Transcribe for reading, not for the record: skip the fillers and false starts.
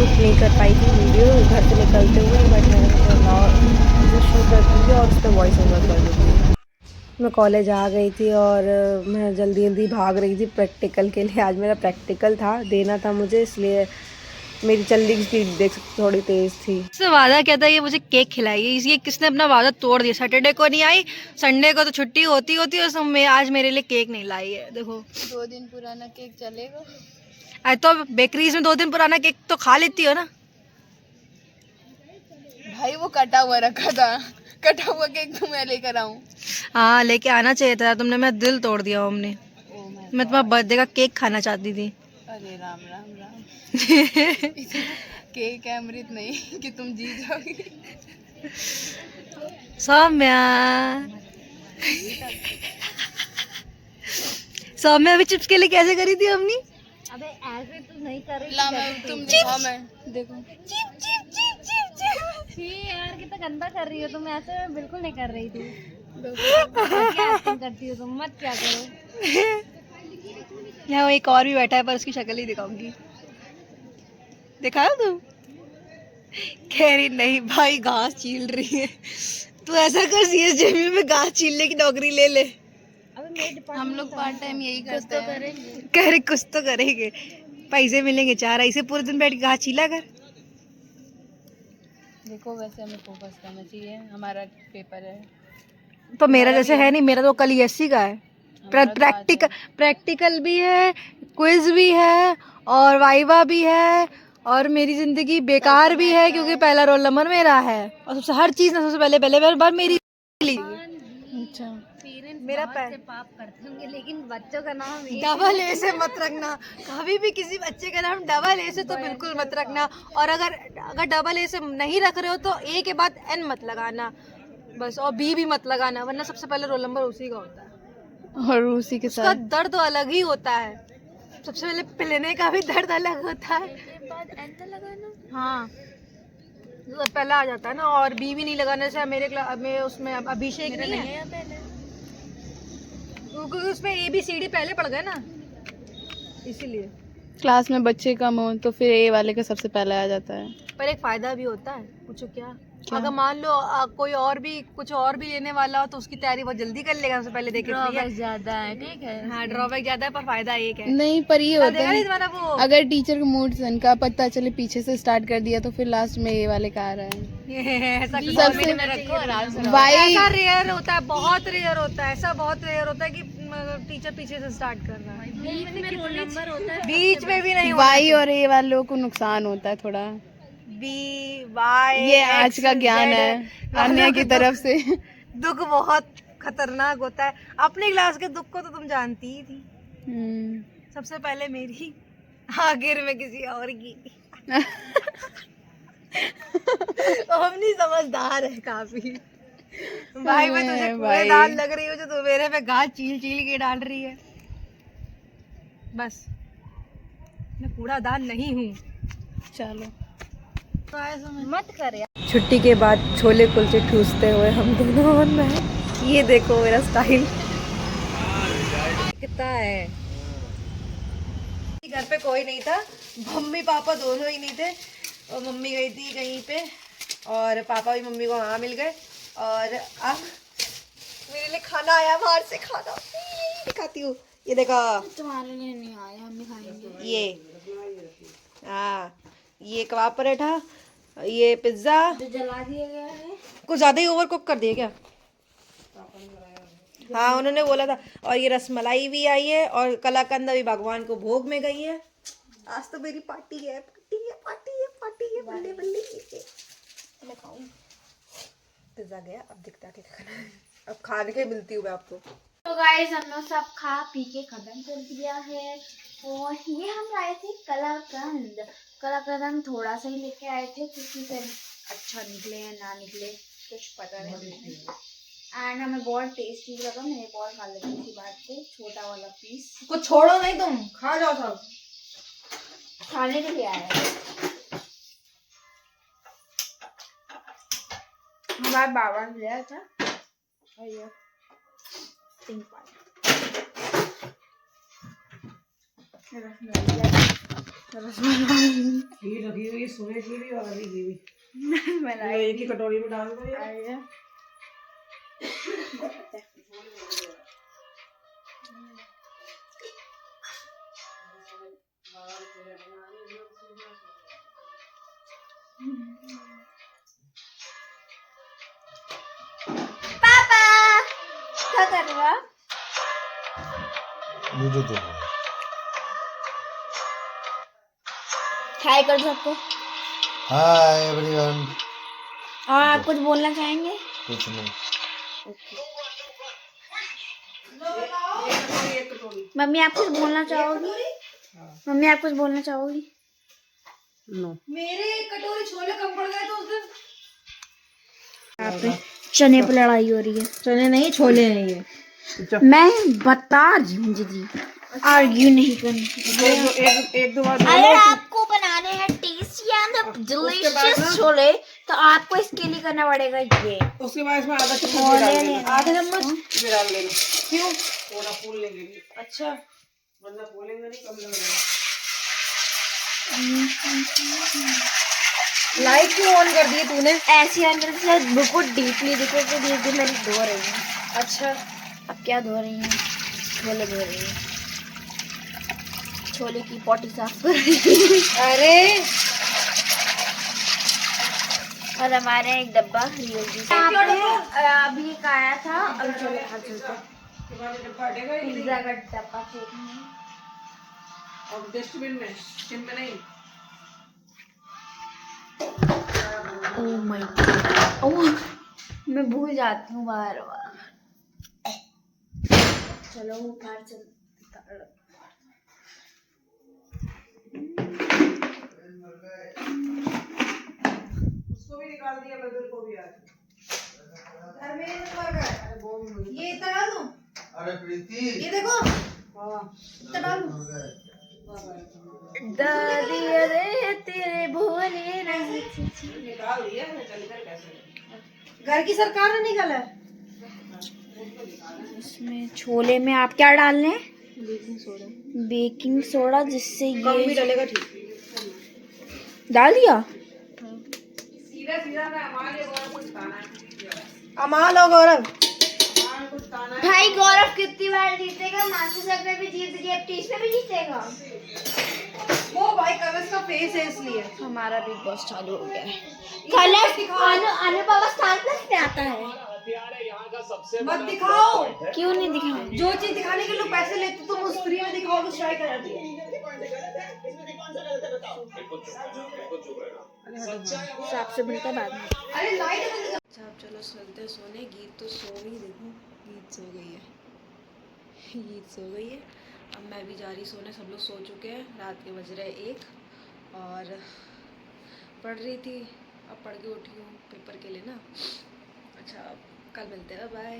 Shoot नहीं कर पाई थी वीडियो घर से निकलते हुए, बट मैंने सोचा इसे शूट कर दूँगी और उस पर वॉइस ओवर कर दूँगी। मैं कॉलेज आ गई थी और मैं जल्दी जल्दी भाग रही थी प्रैक्टिकल के लिए। आज मेरा प्रैक्टिकल था, देना था मुझे, इसलिए मेरी चलने की स्पीड देख सकते, थोड़ी तेज़ थी। इससे वादा क्या था, ये मुझे केक खिलाएगी, ये किसने अपना वादा तोड़ दिया। सैटरडे को नहीं आई, संडे को तो छुट्टी होती होती है, सब में आज मेरे लिए केक नहीं लाई है। देखो 2 दिन पुराना केक चलेगा? आज तो बेकरीज में 2 दिन पुराना केक तो खा लेती हो ना। भाई वो कटा हुआ रखा था, कटा हुआ केक तो मैं लेकर आऊं? हाँ लेके आना चाहिए था तुमने, मेरा दिल तोड़ दिया हमने। मैं तुम्हारा बर्थडे का केक खाना चाहती थी। अरे राम राम राम। केक है अमृत नहीं कि तुम जी जाओगी। सौम्या सौम्या अभी चिप्स के लिए कैसे करी थी हमने? अबे ऐसे तो नहीं कर रही ला मैं तुम दिखाओ, मैं देखो। Chip chip chip chip chip. यार कितना गंदा कर रही हो तुम, ऐसे बिल्कुल नहीं कर रही थी। क्या एक्टिंग करती हो तुम, मत क्या करो। यहाँ एक और भी बैठा है पर उसकी शक्ल ही दिखाऊंगी। दिखाओ तुम। कह रही नहीं भाई घास छील रही है। तू ऐसा कर सीएसजेबी में घास छीलने की नौकरी ले ले। हम लोग पार्ट टाइम यही करते हैं। कह रही कुछ तो करेंगे, पैसे मिलेंगे 4, ऐसे पूरे दिन बैठ के घास छीला कर। देखो वैसे हमें फोकस करना चाहिए, हमारा पेपर है। तो मेरा जैसे है नहीं, मेरा तो कल ईएससी का है। प्रैक्टिकल भी है, क्विज भी है और वाइवा भी है, और मेरी जिंदगी बेकार भी है क्योंकि पहला रोल नंबर मेरा है। और सबसे हर चीज ना सबसे पहले बार मेरी। अच्छा मेरा पाप करते होंगे लेकिन बच्चों का नाम डबल ए से मत रखना कभी भी, किसी बच्चे का नाम डबल ए से तो बिल्कुल मत रखना। और अगर डबल ए से नहीं रख रहे हो तो ए के बाद एन मत लगाना बस, और बी भी मत लगाना, वरना सबसे पहले रोल नंबर उसी का होता है और उसी के उसका साथ दर्द अलग ही होता है। सबसे पहले लेने का भी दर्द अलग होता है। हाँ तो पहला आ जाता है ना, और बी भी नहीं लगाने से। मेरे क्लास में उसमें अभिषेक नहीं है क्योंकि उसमें ABCD पहले पढ़ गए ना, इसीलिए। क्लास में बच्चे कम हो तो फिर ए वाले का सबसे पहले आ जाता है। पर एक फायदा भी होता है, पूछो क्या? अगर मान लो कोई और भी कुछ और भी लेने वाला हो तो उसकी तैयारी बहुत जल्दी कर लेगा, सबसे पहले देखे। ड्रॉबैक ज्यादा है, ठीक है। हाँ ड्रॉबैक ज्यादा है पर फायदा एक है। नहीं पर ये होता देखा है नहीं तुम्हारा वो अगर टीचर को मूड सन का पता चले पीछे से स्टार्ट कर दिया तो फिर लास्ट में ए वाले का आ रहा है। ऐसा सबसे रखो आराम से। भाई ऐसा रेयर होता है, बहुत रेयर होता है, ऐसा बहुत रेयर होता है कि टीचर पीछे से स्टार्ट कर रहा है। बीच में रोल नंबर होता है, बीच में भी नहीं होना वाई और ए वालों को नुकसान होता है थोड़ा। BY ये आज का ज्ञान है अन्य की तरफ से। दुख बहुत खतरनाक होता है। अपनी क्लास के दुख को तो तुम जानती ही थी। सबसे पहले मेरी, आखिर में किसी और की। हमनी समझदार है काफी। भाई मैं तुझे कूड़ेदान लग रही हूँ जो तू मेरे पे घास चील चील के डाल रही है। बस मैं कूड़ादान नहीं हूँ। चलो मत कर यार। छुट्टी के बाद छोले कुलचे ठूसते हुए हम दोनों और मैं, ये देखो मेरा स्टाइल कितना है। घर पे कोई नहीं था, मम्मी पापा दोनों ही नहीं थे, और मम्मी गई थी कहीं पे और पापा भी मम्मी को वहाँ मिल गए। और अब मेरे लिए खाना आया बाहर से, खाना दिखाती हूँ। ये देखो तुम्हारे लिए नहीं आया, हम भी खाएंगे। ये कबाब पराठा, ये पिज्जा जो जला दिया गया है, कुछ ज्यादा ही ओवर कुक कर दिया क्या? हाँ उन्होंने बोला था। और ये रसमलाई भी आई है और कलाकंद भी भगवान को भोग में गई है। आज तो मेरी पार्टी है, पार्टी है, पार्टी है, पार्टी है, बल्ले बल्ले। मैं खाऊं पिज्जा गया, अब दिखता है क्या खाना है। अब खाने के मिलती हूँ मैं आपको। तो गाइस हम लोग सब खा पी के खत्म कर दिया है। और ये हम लाए थे कलाकंद। कलाकंद थोड़ा सा ही लेके आए थे क्योंकि फिर अच्छा निकले या ना निकले कुछ पता नहीं। एंड हमें बहुत टेस्टी लगा, मैं एक और खा लेती इसी बात से, छोटा वाला पीस। कुछ छोड़ो नहीं, तुम खा जाओ सब। खाने के लिए आया है हमारे बाबा ने लिया था। और ये पिंक वाला खीर रखी हुई सोने की भी और अभी की भी मलाई एक ही कटोरी में डाल दो। आया। पापा क्या कर रहे हो आप? हाय कर सबको। Hi everyone. और आप कुछ बोलना चाहेंगे? कुछ नहीं। मम्मी आप कुछ बोलना चाहोगी? मम्मी आप कुछ बोलना चाहोगी? नो। मेरे कटोरी छोले कम पड़ गए तो उस दिन। यहाँ पे चने पे लड़ाई हो रही है। चने नहीं छोले हैं ये। मैं बता रही हूँ दीदी, आर्ग्यू नहीं करनी। एक दो बार अगर आपको बनाने हैं टेस्टी एंड डिलीशियस छोले तो आपको इसके लिए करना पड़ेगा ये। उसके बाद इसमें आधा चम्मच आधा चम्मच डाल लेना। क्यों? थोड़ा फूल लेंगे। अच्छा, वरना फूलेंगे नहीं, कम लगेगा। लाइट क्यों ऑन कर दी तूने? ऐसे अंदर से बिल्कुल डीपली देखो तो धीरे मेरी धो रही है। अच्छा, अब क्या धो रही है? छोले धो रही है। छोले की पोटी साफ कर रही है। अरे और हमारे एक डब्बा अभी एक आया था। अब छोले खा चलते पिज्जा का डब्बा फेंकने और डस्टबिन में, किचन में नहीं। ओह माय गॉड, ओह मैं भूल जाती हूँ बार बार। चलो बाहर चल। उसको भी निकाल दिया, बदल को भी आज। ये इतना डाल दूं? अरे प्रीति, ये देखो हाँ, इतना डाल दूं? दादी रे तेरे भोले नहीं। निकाल दिया, निकल कर कैसे? घर की सरकार ने निकाला है। इसमें छोले में आप क्या डाल रहे हैं? Baking soda. बेकिंग सोडा, जिससे कम भी ये डलेगा ठीक। डाल दिया। सीधा सीधा मैं हमारे गौरव को जिताना है। अमाल और गौरव। हमारे को जिताना है। भाई गौरव कितनी बार जीतेगा? मास्टर में भी जीत गया, टीस में भी जीतेगा। वो भाई कलर्स का फेस है इसलिए। हमारा बिग बॉस चालू हो गया है। कलर्स आने पापा स्टार प्लस पे आता है। मत दिखाओ। क्यों नहीं दिखाऊं? जो चीज दिखाने के लोग पैसे लेते तुम उस फ्री में दिखाओ तो स्ट्राइक आ जाती है। आपसे मिलता है बाद में। अरे लाइट। अच्छा, अब चलो चलते सोने। गीत तो सो गई, देखो गीत सो गई है। गीत सो गई है। अब मैं भी जा रही सोने। सब लोग सो चुके हैं। रात के बज रहे 1 और पढ़ रही थी। अब पढ़ के उठी हूँ पेपर के लिए ना। अच्छा, अब कल मिलते हैं, बाय।